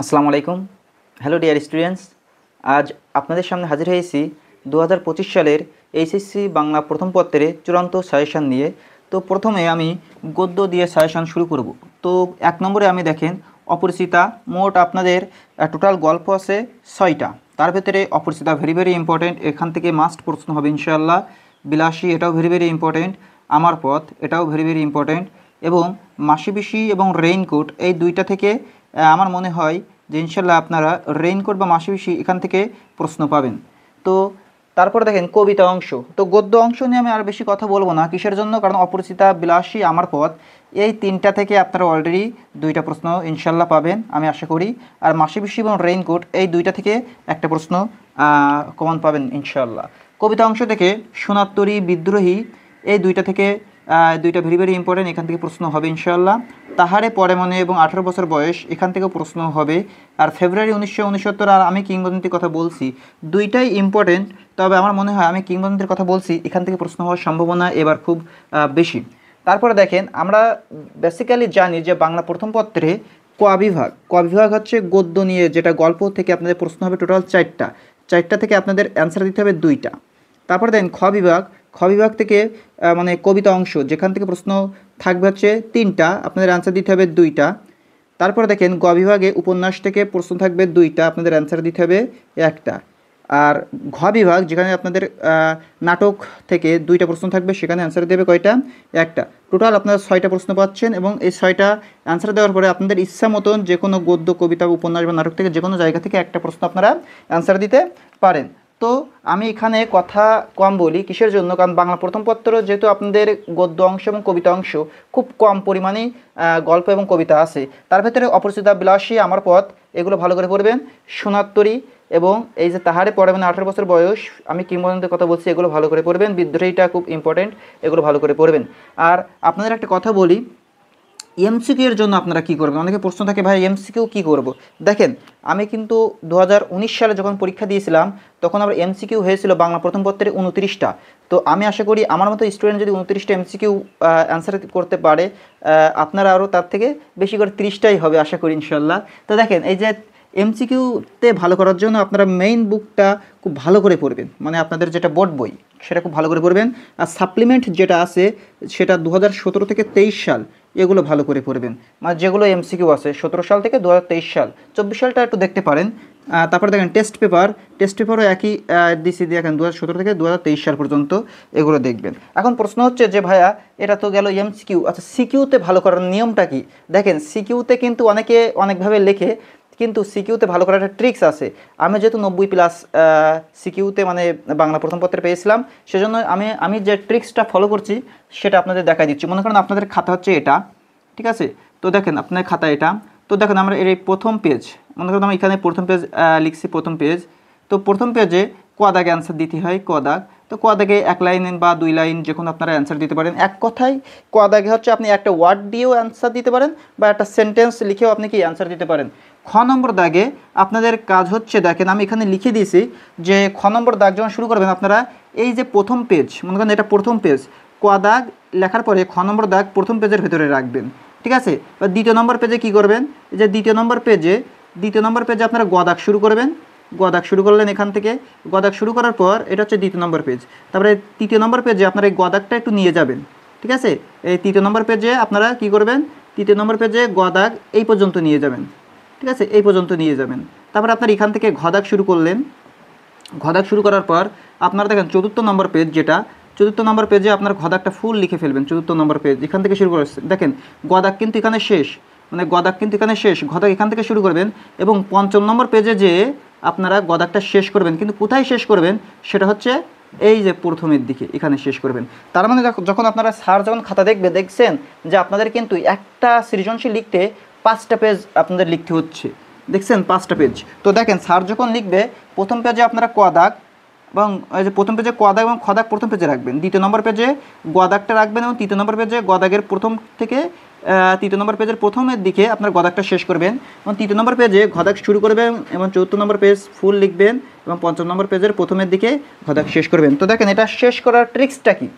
আসসালামু আলাইকুম। Hello dear students, আজ আপনাদের সামনে হাজির হয়েছি 2025 সালের এইচএসসি বাংলা প্রথম পত্রে চূড়ান্ত সাজেশান নিয়ে। তো প্রথমে আমি গদ্য দিয়ে সাজেশান শুরু করব। তো 1 নম্বরে আমি দেখেন অপরিচিতা, মোট আপনাদের টোটাল গল্প আছে 6টা। তার ভেতরে অপরিচিতা ভেরি ভেরি ইম্পর্টেন্ট, এখান থেকে মাস্ট প্রশ্ন হবে ইনশাআল্লাহ। বিলাসী, এটাও ভেরি ভেরি ইম্পর্টেন্ট। আমার পথ, এটাও ভেরি ভেরি ইম্পর্টেন্ট। এবং মাসি পিসি এবং রেইনকোট, এই দুইটা থেকে আমার মনে হয় যে ইনশাল্লাহ আপনারা রেইনকোট বা মাসি পিসি এখান থেকে প্রশ্ন পাবেন। তো তারপরে দেখেন কবিতা অংশ। তো গদ্য অংশ নিয়ে আমি আর বেশি কথা বলবো না, কিসের জন্য, কারণ অপরিচিতা, বিলাসী, আমার পথ, এই তিনটা থেকে আপনারা অলরেডি দুইটা প্রশ্ন ইনশাল্লাহ পাবেন আমি আশা করি। আর মাসি পিসি এবং রেইনকোট, এই দুইটা থেকে একটা প্রশ্ন কমন পাবেন ইনশাল্লাহ। কবিতা অংশ থেকে সোনার বিদ্রোহী, এই দুইটা থেকে দুইটা ভেরি ভেরি ইম্পর্টেন্ট, এখান থেকে প্রশ্ন হবে ইনশাআল্লাহ। তাহারে পরে মনে এবং 18 বছর বয়স, এখান থেকে প্রশ্ন হবে। আর ফেব্রুয়ারি 1969 আর আমি কিংবদন্তির কথা বলছি, দুইটাই ইম্পর্টেন্ট। তবে আমার মনে হয় আমি কিংবদন্তির কথা বলছি, এখান থেকে প্রশ্ন হওয়ার সম্ভাবনা এবার খুব বেশি। তারপরে দেখেন আমরা বেসিক্যালি জানি যে বাংলা প্রথম পত্রে ক বিভাগ হচ্ছে গদ্য নিয়ে, যেটা গল্প থেকে আপনাদের প্রশ্ন হবে টোটাল 4টা থেকে আপনাদের অ্যান্সার দিতে হবে 2টা। তারপরে দেখেন খ বিভাগ থেকে মানে কবিতা অংশ, যেখান থেকে প্রশ্ন থাকবে হচ্ছে 3টা, আপনাদের অ্যান্সার দিতে হবে 2টা। তারপরে দেখেন গ বিভাগে উপন্যাস থেকে প্রশ্ন থাকবে 2টা, আপনাদের অ্যান্সার দিতে হবে 1টা। আর ঘ বিভাগ, যেখানে আপনাদের নাটক থেকে 2টা প্রশ্ন থাকবে, সেখানে অ্যান্সার দেবে কয়টা? 1টা। টোটাল আপনারা 6টা প্রশ্ন পাচ্ছেন, এবং এই 6টা অ্যান্সার দেওয়ার পরে আপনাদের ইচ্ছা মতন যে কোনো গদ্য, কবিতা, উপন্যাস বা নাটক থেকে যে কোনো জায়গা থেকে একটা প্রশ্ন আপনারা অ্যান্সার দিতে পারেন। তো আমি এখানে কথা কম বলি, কিসের জন্য, কারণ বাংলা প্রথম পত্র যেহেতু আপনাদের গদ্য অংশ এবং কবিতা অংশ খুব কম পরিমাণেই গল্প এবং কবিতা আছে। তার ভেতরে অপরিচিতা, বিলাসী, আমার পথ, এগুলো ভালো করে পড়বেন। সোনার এবং এই যে তাহারে পরে মানে 18 বছর বয়স, আমি কিংবদন্তির কথা বলছি, এগুলো ভালো করে পড়বেন। বিদ্রোহীটা খুব ইম্পর্টেন্ট, এগুলো ভালো করে পড়বেন। আর আপনাদের একটা কথা বলি, এমসিকিউ এর জন্য আপনারা কী করবেন? অনেকে প্রশ্ন থাকে, ভাই এমসিকিউ কী করব? দেখেন, আমি কিন্তু 2019 সালে যখন পরীক্ষা দিয়েছিলাম, তখন আমার এমসিকিউ হয়েছিল বাংলা প্রথম পত্রে 29টা। তো আমি আশা করি আমার মতো স্টুডেন্ট যদি 29টা এমসিকিউ অ্যান্সার করতে পারে, আপনারা আরও তার থেকে বেশি করে 30টাই হবে আশা করি ইনশাল্লাহ। তো দেখেন, এই যে এমসিকিউতে ভালো করার জন্য আপনারা মেইন বুকটা খুব ভালো করে পড়বেন, মানে আপনাদের যেটা বোর্ড বই সেটা খুব ভালো করে পড়বেন। আর সাপ্লিমেন্ট যেটা আছে সেটা 2017 থেকে 23 সাল, এগুলো ভালো করে পড়বেন। মানে যেগুলো এমসিকিউ আছে 17 সাল থেকে 2023 সাল, 24 সালটা একটু দেখতে পারেন। তারপরে দেখেন টেস্ট পেপারও একই দিছি, দেখেন 2017 থেকে 2023 সাল পর্যন্ত এগুলো দেখবেন। এখন প্রশ্ন হচ্ছে যে ভাইয়া এটা তো গেল এমসিকিউ, আচ্ছা সিকিউতে ভালো করার নিয়মটা কি? দেখেন, সিকিউতে কিন্তু অনেকে অনেকভাবে লেখে, কিন্তু সিকিউতে ভালো করার একটা ট্রিক্স আছে। আমি যেহেতু 90+ সিকিউতে মানে বাংলা প্রথম পত্রে পেয়েছিলাম, সেজন্য আমি যে ট্রিক্সটা ফলো করছি সেটা আপনাদের দেখাই দিচ্ছি। মনে করেন আপনাদের খাতা হচ্ছে এটা, ঠিক আছে? তো দেখেন আপনার খাতা এটা, তো দেখেন আমরা এর এই প্রথম পেজ, মনে করেন আমি এখানে প্রথম পেজ লিখছি, প্রথম পেজ। তো প্রথম পেজে ক দাগে অ্যান্সার দিতে হয়, ক দাগ। তো ক দাগে 1 লাইন বা 2 লাইন যে কোনো আপনারা অ্যান্সার দিতে পারেন। এক কথায় ক দাগে হচ্ছে আপনি একটা ওয়ার্ড দিয়েও অ্যান্সার দিতে পারেন, বা একটা সেন্টেন্স লিখেও আপনি কি অ্যান্সার দিতে পারেন। খ নম্বর দাগে আপনাদের কাজ হচ্ছে, দেখেন আমি এখানে লিখে দিয়েছি যে খ নম্বর দাগ যখন শুরু করবেন আপনারা, এই যে প্রথম পেজ, মনে করেন এটা প্রথম পেজ, ক দাগ লেখার পরে খ নম্বর দাগ প্রথম পেজের ভেতরে রাখবেন, ঠিক আছে? বা দ্বিতীয় নম্বর পেজে কি করবেন, যে দ্বিতীয় নম্বর পেজে আপনারা গ দাগ শুরু করবেন। গ দাগ শুরু করলেন এখান থেকে, গ দাগ শুরু করার পর এটা হচ্ছে দ্বিতীয় নম্বর পেজ। তারপরে তৃতীয় নম্বর পেজে আপনারা এই গ দাগটা একটু নিয়ে যাবেন, ঠিক আছে? এই তৃতীয় নম্বর পেজে আপনারা কি করবেন, তৃতীয় নম্বর পেজে গ দাগ এই পর্যন্ত নিয়ে যাবেন, ঠিক আছে? এই পর্যন্ত নিয়ে যাবেন। তারপর আপনার এখান থেকে ঘ দাগ শুরু করলেন। ঘ দাগ শুরু করার পর আপনারা দেখেন চতুর্থ নম্বর পেজ, চতুর্থ নম্বর পেজে আপনার ঘ দাগটা ফুল লিখে ফেলবেন। চতুর্থ নম্বর পেজ এখান থেকে শুরু করে, দেখেন গ দাগ কিন্তু এখানে শেষ, মানে গ দাগ কিন্তু এখানে শেষ, ঘ দাগ এখান থেকে শুরু করবেন এবং পঞ্চম নম্বর পেজে যে আপনারা গ দাগটা শেষ করবেন, কিন্তু কোথায় শেষ করবেন সেটা হচ্ছে এই যে প্রথমের দিকে, এখানে শেষ করবেন। তার মানে যখন আপনারা যখন খাতা দেখছেন যে আপনাদের কিন্তু একটা সৃজনশীল লিখতে 5টা পেজ আপনাদের লিখতে হচ্ছে, দেখছেন 5টা পেজ। তো দেখেন স্যার যখন লিখবে প্রথম পেজে আপনারা ক দাগ এবং এই যে প্রথম পেজে ক দাগ এবং খ দাগ প্রথম পেজে রাখবেন, দ্বিতীয় নম্বর পেজে গ দাগটা রাখবেন এবং তৃতীয় নম্বর পেজে গ দাগের প্রথম থেকে তৃতীয় নম্বর পেজের প্রথমের দিকে আপনার গ দাগটা শেষ করবেন এবং তৃতীয় নম্বর পেজে ঘ দাগ শুরু করবেন এবং চতুর্থ নম্বর পেজ ফুল লিখবেন এবং পঞ্চম নম্বর পেজের প্রথমের দিকে ঘ দাগ শেষ করবেন। তো দেখেন এটা শেষ করার ট্রিক্সটা কি,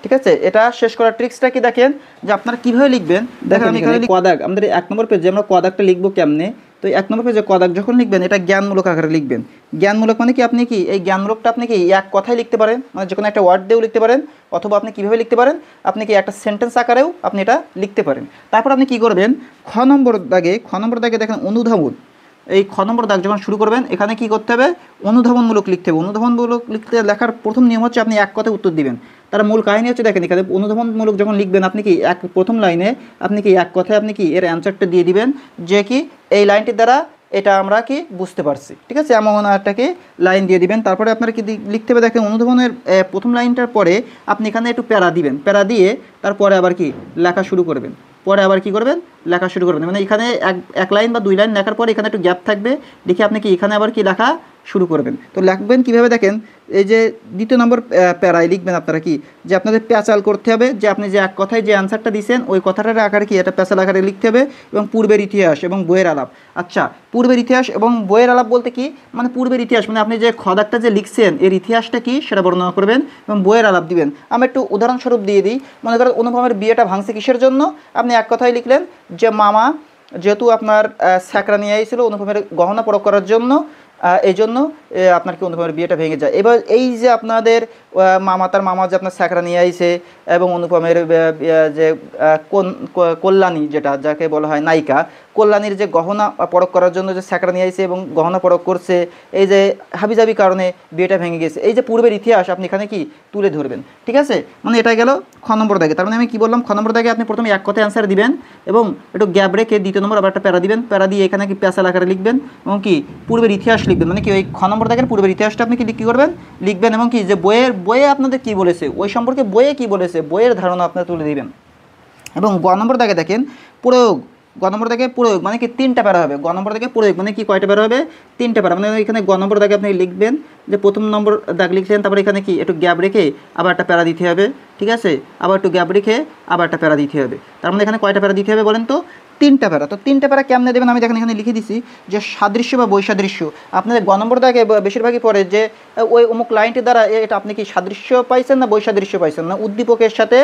ঠিক আছে? এটা শেষ করার ট্রিক্সটা কি দেখেন যে আপনারা কীভাবে লিখবেন। দেখেন আমি এখানে ক দাগ, আমাদের 1 নম্বর পেজে আমরা ক দাগটা লিখবো কেমনে, তো 1 নম্বর পেজে ক দাগ যখন লিখবেন এটা জ্ঞানমূলক আকারে লিখবেন। জ্ঞানমূলক মানে কি আপনি কি এই জ্ঞানমূলকটা আপনি কি এক কথায় লিখতে পারেন, মানে যে কোনো একটা ওয়ার্ড দিয়েও লিখতে পারেন, অথবা আপনি কীভাবে লিখতে পারেন, আপনি কি একটা সেন্টেন্স আকারেও আপনি এটা লিখতে পারেন। তারপর আপনি কি করবেন, খ নম্বর দাগে দেখেন অনুধাবন। এই খ নম্বর দাগ যখন শুরু করবেন এখানে কি করতে হবে, অনুধাবনমূলক লিখতে হবে। অনুধাবনমূলক লেখার প্রথম নিয়ম হচ্ছে আপনি এক কথায় উত্তর দিবেন। তার মূল কাহিনী হচ্ছে দেখেন এখানে অনুধাবনমূলক যখন লিখবেন আপনি কি প্রথম লাইনে আপনি কি এক কথায় আপনি কি এর অ্যান্সারটা দিয়ে দিবেন যে কি এই লাইনটির দ্বারা এটা আমরা কি বুঝতে পারছি, ঠিক আছে, এমন একটাকে লাইন দিয়ে দিবেন। তারপরে আপনারা কি লিখতে হবে দেখেন অনুধাবনের প্রথম লাইনটার পরে আপনি এখানে একটু প্যারা দিবেন, প্যারা দিয়ে তারপরে আবার কি লেখা শুরু করবেন, পরে আবার কি করবেন লেখা শুরু করবেন। মানে এখানে এক লাইন বা 2 লাইন লেখার পরে এখানে একটু গ্যাপ থাকবে, দেখে আপনি কি এখানে আবার কি লেখা শুরু করবেন। তো লিখবেন কীভাবে দেখেন, এই যে 2 নম্বর প্যারায় লিখবেন আপনারা কি যে আপনাদের প্যাচাল করতে হবে, যে আপনি যে এক কথায় যে অ্যান্সারটা দিয়েছেন ওই কথাটার আকারে কি এটা প্যাচাল আকারে লিখতে হবে, এবং পূর্বের ইতিহাস এবং বইয়ের আলাপ। আচ্ছা, পূর্বের ইতিহাস এবং বইয়ের আলাপ বলতে কি, মানে পূর্বের ইতিহাস মানে আপনি যে খদাকটা যে লিখছেন এর ইতিহাসটা কি সেটা বর্ণনা করবেন এবং বইয়ের আলাপ দিবেন। আমি একটু উদাহরণস্বরূপ দিয়ে দিই। মনে করেন অনুপমের বিয়েটা ভাঙছে কিসের জন্য, আপনি এক কথায় লিখলেন যে মামা যেহেতু আপনার স্যাকরা নিয়ে আইছিল অনুপমের গহনা পরখ করার জন্য, এই জন্য আপনার কি অনুপমের বিয়েটা ভেঙে যায়। এবার এই যে আপনাদের তার মামা যে আপনার স্যাকরা নিয়ে আইছে এবং অনুপমের যে কল্যাণী যেটা যাকে বলা হয় নায়িকা, কল্যাণীর যে গহনা পরখ করার জন্য যে স্যাকরা নিয়ে আইছে এবং গহনা পরখ করছে, এই যে হাবিজাবি কারণে বিয়েটা ভেঙে গেছে, এই যে পূর্বের ইতিহাস আপনি এখানে কি তুলে ধরবেন, ঠিক আছে। মানে এটা গেল খ নম্বর দাগে। তার মানে আমি কি বললাম, খ নম্বর দাগে আপনি প্রথমে এক কথায় অ্যান্সার দিবেন এবং একটু গ্যাপ রেখে 2 নম্বর আবার একটা প্যারা দিবেন, প্যারা দিয়ে এখানে কি প্যাচাল আকারে লিখবেন এবং কি পূর্বের ইতিহাস লিখবেন। মানে কি ওই খ নম্বর দাগের পূর্বের ইতিহাসটা আপনি কি করবেন লিখবেন, এবং কি যে বইয়ে আপনাদের কি বলেছে ওই সম্পর্কে বইয়ে কি বলেছে বইয়ের ধারণা আপনারা তুলে দিবেন। এবং গ নম্বর দাগে দেখেন প্রয়োগ, গ নম্বর দাগে প্রয়োগ মানে কি 3টা প্যারা হবে। গ নম্বর দাগে প্রয়োগ মানে কি কয়টা প্যারা হবে, 3টা প্যারা। মানে এখানে গ নম্বর দাগে আপনি লিখবেন যে প্রথম নম্বর দাগ লিখলেন, তারপরে এখানে কি একটু গ্যাপ রেখে আবার একটা প্যারা দিতে হবে, ঠিক আছে, আবার একটু গ্যাপ রেখে আবার একটা প্যারা দিতে হবে। তার মানে এখানে কয়টা প্যারা দিতে হবে বলেন তো, 3টা প্যারা। তো 3টা প্যারা কেমনে দেবেন আমি দেখেন এখানে লিখে দিছি যে সাদৃশ্য বা বৈসাদৃশ্য। আপনাদের গ নম্বর দাগে বেশিরভাগই পড়ে যে ওই অমুক লাইনটির দ্বারা এটা আপনি কি সাদৃশ্য পাইছেন না বৈসাদৃশ্য পাইছেন, না উদ্দীপকের সাথে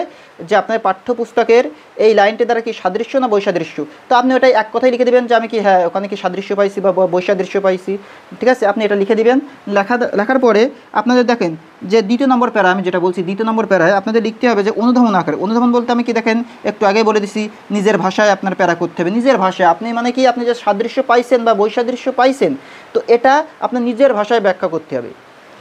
যে আপনার পাঠ্যপুস্তকের এই লাইনটির দ্বারা কি সাদৃশ্য না বৈসাদৃশ্য। তো আপনি ওটাই এক কথায় লিখে দেবেন যে আমি কি হ্যাঁ ওখানে কি সাদৃশ্য পাইছি বা বৈসাদৃশ্য পাইছি, ঠিক আছে, আপনি এটা লিখে দিবেন। লেখার পরে আপনাদের দেখেন যে 2 নম্বর প্যারা আমি যেটা বলছি 2 নম্বর প্যারায় আপনাদের লিখতে হবে যে অনুধাবন আকারে। অনুধাবন বলতে আমি কি দেখেন একটু আগে বলে দিছি নিজের ভাষায় আপনার প্যারা করতে হবে, নিজের ভাষায়। আপনি মানে কি আপনি যে সাদৃশ্য পাইছেন বা বৈসাদৃশ্য পাইছেন তো এটা আপনার নিজের ভাষায় ব্যাখ্যা করতে হবে,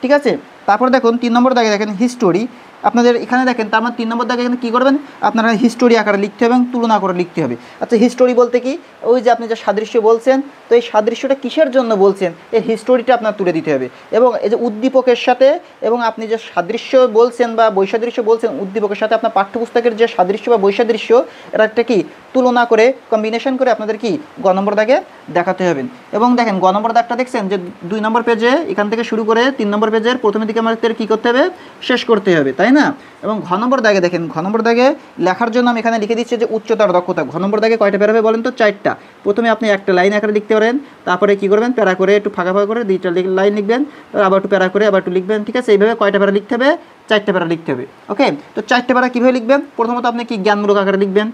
ঠিক আছে। তারপর দেখুন 3 নম্বর দাগে দেখেন হিস্টোরি। আপনাদের এখানে দেখেন তার মানে 3 নম্বর দাগে এখানে কী করবেন, আপনারা হিস্টোরি আকারে লিখতে হবে এবং তুলনা করে লিখতে হবে। আচ্ছা, হিস্টোরি বলতে কি, ওই যে আপনি যে সাদৃশ্য বলছেন তো এই সাদৃশ্যটা কিসের জন্য বলছেন এই হিস্টোরিটা আপনার তুলে দিতে হবে। এবং এই যে উদ্দীপকের সাথে এবং আপনি যে সাদৃশ্য বলছেন বা বৈসাদৃশ্য বলছেন উদ্দীপকের সাথে আপনার পাঠ্যপুস্তকের যে সাদৃশ্য বা বৈসাদৃশ্য এটা একটা কি তুলনা করে কম্বিনেশন করে আপনাদের কি গ নম্বর দাগে দেখাতে হবে। এবং দেখেন গ নম্বর দাগটা দেখছেন যে 2 নম্বর পেজে এখান থেকে শুরু করে 3 নম্বর পেজের প্রথমের দিকে আমাদের কী করতে হবে, শেষ করতে হবে, তাই না। এবং ঘ নম্বর দাগে দেখেন, ঘ নম্বর দাগে লেখার জন্য আমি এখানে লিখে দিচ্ছি যে উচ্চতার দক্ষতা। ঘ নম্বর দাগে কয়টা প্যারা হবে বলেন তো, 4টা। প্রথমে আপনি একটা লাইন আকারে লিখতে পারেন, তারপরে কি করবেন প্যারা করে একটু ফাঁকা করে 2টা লাইন লিখবেন, আবার একটু প্যারা করে আবার একটু লিখবেন, ঠিক আছে। এইভাবে কয়টা প্যারা লিখতে হবে, 4টা প্যারা লিখতে হবে। ওকে, তো 4টা প্যারা কীভাবে লিখবেন, প্রথমত আপনি কি জ্ঞানমূলক আকারে লিখবেন,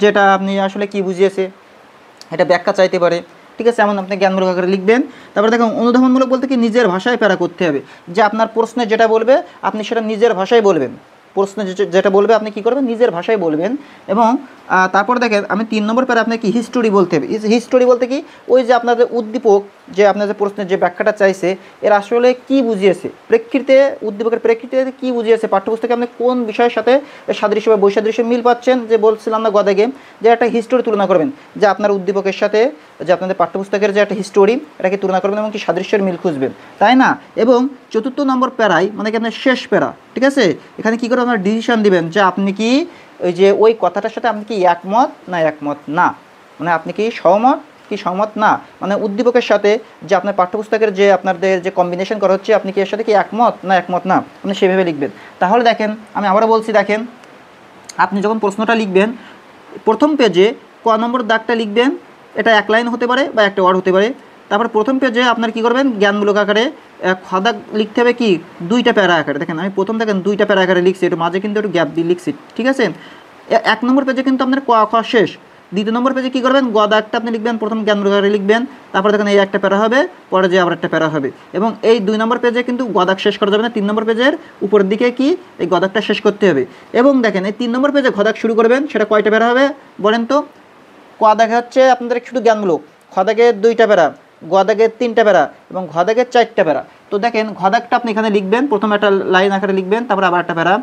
যেটা আপনি আসলে কি বুঝিয়েছে এটা ব্যাখ্যা চাইতে পারে, ঠিক আছে, এমন আপনি জ্ঞানমূলক আকারে লিখবেন। তারপরে দেখুন অনুধাবনমূলক বলতে কি নিজের ভাষায় প্যারা করতে হবে, যে আপনার প্রশ্নে যেটা বলবে আপনি সেটা নিজের ভাষায় বলবেন, প্রশ্ন যেটা বলবে আপনি কী করবেন নিজের ভাষায় বলবেন। এবং তারপর দেখেন আমি 3 নম্বর প্যারা আপনাকে হিস্টোরি বলতে হবে। হিস্টোরি বলতে কি ওই যে আপনাদের উদ্দীপক যে আপনাদের প্রশ্নের যে ব্যাখ্যাটা চাইছে এর আসলে কি বুঝিয়েছে, প্রেক্ষিতে উদ্দীপকের প্রেক্ষিতে কী বুঝিয়েছে, পাঠ্যপুস্তকে আপনি কোন বিষয়ের সাথে সাদৃশ্য বা বৈসাদৃশ্য মিল পাচ্ছেন, যে বলছিলাম না গদাগে যে একটা হিস্টোরি তুলনা করবেন, যে আপনার উদ্দীপকের সাথে যে আপনাদের পাঠ্যপুস্তকের যে একটা হিস্টোরি এটাকে তুলনা করবেন এবং কি সাদৃশ্যের মিল খুঁজবেন, তাই না। এবং 4 নম্বর প্যারায় মানে কি আপনার শেষ প্যারা, ঠিক আছে, এখানে কী করে আপনার ডিসিশন দিবেন যে আপনি কি ওই যে ওই কথাটার সাথে আপনি কি একমত না একমত না, মানে আপনি কি সহমত কি সহমত না, মানে উদ্দীপকের সাথে যে আপনার পাঠ্যপুস্তকের যে আপনাদের যে কম্বিনেশন করা হচ্ছে আপনি কি এর সাথে কি একমত না একমত না, আপনি সেভাবে লিখবেন। তাহলে দেখেন আমি আবারও বলছি, দেখেন আপনি যখন প্রশ্নটা লিখবেন প্রথম পেজে ক নম্বর দাগটা লিখবেন, এটা 1 লাইন হতে পারে বা একটা ওয়ার্ড হতে পারে। তারপর প্রথম পেজে আপনার কী করবেন জ্ঞানমূলক আকারে খদাক লিখতে হবে কি 2টা প্যারা আকারে। দেখেন আমি প্রথম দেখেন 2টা প্যারা আকারে লিখছি, একটু মাঝে কিন্তু একটু গ্যাপ দিয়ে লিখছি, ঠিক আছে। 1 নম্বর পেজে কিন্তু আপনার ক খ শেষ, দ্বিতীয় নম্বর পেজে কী করবেন, গ দাগটা আপনি লিখবেন, প্রথম জ্ঞানবর্গরে লিখবেন, তারপর দেখেন এই একটা প্যারা হবে, পরে যে আবার একটা প্যারা হবে। এবং এই 2 নম্বর পেজে কিন্তু গ দাগ শেষ করা যাবে না, 3 নম্বর পেজের উপরের দিকে কি এই গ দাগটা শেষ করতে হবে। এবং দেখেন এই 3 নম্বর পেজে ঘ দাগ শুরু করবেন, সেটা কয়টা প্যারা হবে বলেন তো? ক দাগে হচ্ছে আপনাদের শুধু জ্ঞানমূলক, খ দাগে 2টা প্যারা, গ দাগে 3টা প্যারা এবং ঘ দাগে 4টা প্যারা। তো দেখেন ঘ দাগটা আপনি এখানে লিখবেন, প্রথম একটা লাইন আকারে লিখবেন, তারপর আবার একটা প্যারা,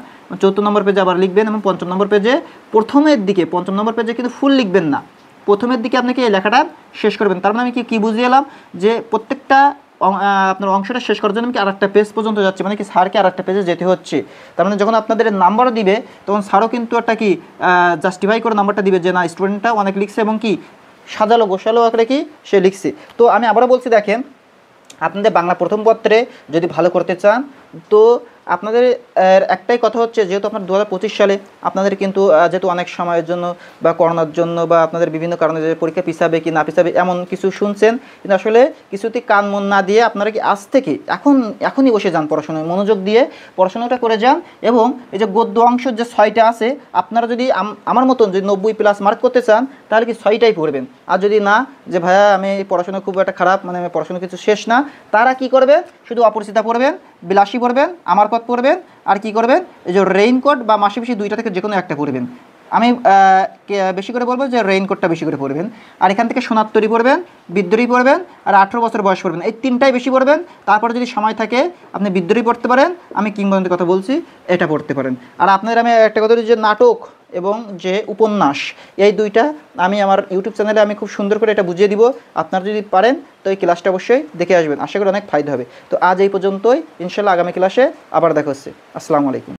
4 নম্বর পেজে আবার লিখবেন এবং 5 নম্বর পেজে প্রথমের দিকে, 5 নম্বর পেজে কিন্তু ফুল লিখবেন না, প্রথমের দিকে আপনাকে এই লেখাটা শেষ করবেন। তার মানে আমি কি বুঝিয়ে এলাম যে প্রত্যেকটা আপনার অংশটা শেষ করার জন্য আমি কি আরেকটা পেজ পর্যন্ত যাচ্ছি, মানে কি স্যারকে আরেকটা পেজে যেতে হচ্ছে। তার মানে যখন আপনাদের নাম্বারও দিবে তখন স্যারও কিন্তু একটা কি জাস্টিফাই করে নাম্বারটা দিবে যে না স্টুডেন্টটা অনেক লিখছে এবং কি সাজালো গোছালো আকারে কি সে লিখছে। তো আমি আবারও বলছি, দেখেন আপনাদের বাংলা প্রথম পত্রে যদি ভালো করতে চান তো আপনাদের একটাই কথা হচ্ছে, যেহেতু আপনার 2025 সালে আপনাদের কিন্তু যেহেতু অনেক সময়ের জন্য বা করোনার জন্য বা আপনাদের বিভিন্ন কারণে যে পরীক্ষা পিছাবে কি না পিছাবে এমন কিছু শুনছেন, কিন্তু আসলে কিছুতেই কান মন না দিয়ে আপনারা কি আজ থেকে এখনই বসে যান, পড়াশোনায় মনোযোগ দিয়ে পড়াশোনাটা করে যান। এবং এই যে গদ্য অংশ যে 6টা আছে, আপনারা যদি আমার মতন যদি 90+ মার্ক করতে চান তাহলে কি 6টাই পড়বেন। আর যদি না যে ভাইয়া আমি পড়াশোনা খুব একটা খারাপ, মানে আমি পড়াশোনা কিছু শেষ না, তারা কি করবে, শুধু অপরিচিতা পড়বেন, বিলাসী পড়বেন, আমার পথ পড়বেন, আর কি করবেন এই যে রেইনকোট বা মাসি পিসি 2টা থেকে যে কোনো একটা পড়বেন। আমি বেশি করে বলবো যে রেইনকোটটা বেশি করে পড়বেন। আর এখান থেকে সোনার তরী পড়বেন, বিদ্রোহী পড়বেন, আর 18 বছর বয়স পড়বেন, এই 3টাই বেশি পড়বেন। তারপরে যদি সময় থাকে আপনি বিদ্রোহী পড়তে পারেন, আমি কিংবদন্তির কথা বলছি এটা পড়তে পারেন। আর আপনাদের আমি একটা কথা যে নাটক এবং যে উপন্যাস, এই 2টা আমি আমার ইউটিউব চ্যানেলে আমি খুব সুন্দর করে এটা বুঝিয়ে দিব। আপনারা যদি পারেন তো এই ক্লাসটা অবশ্যই দেখে আসবেন, আশা করি অনেক ফায়দা হবে। তো আজ এই পর্যন্তই, ইনশাল্লাহ আগামী ক্লাসে আবার দেখা হচ্ছে। আসসালামু আলাইকুম।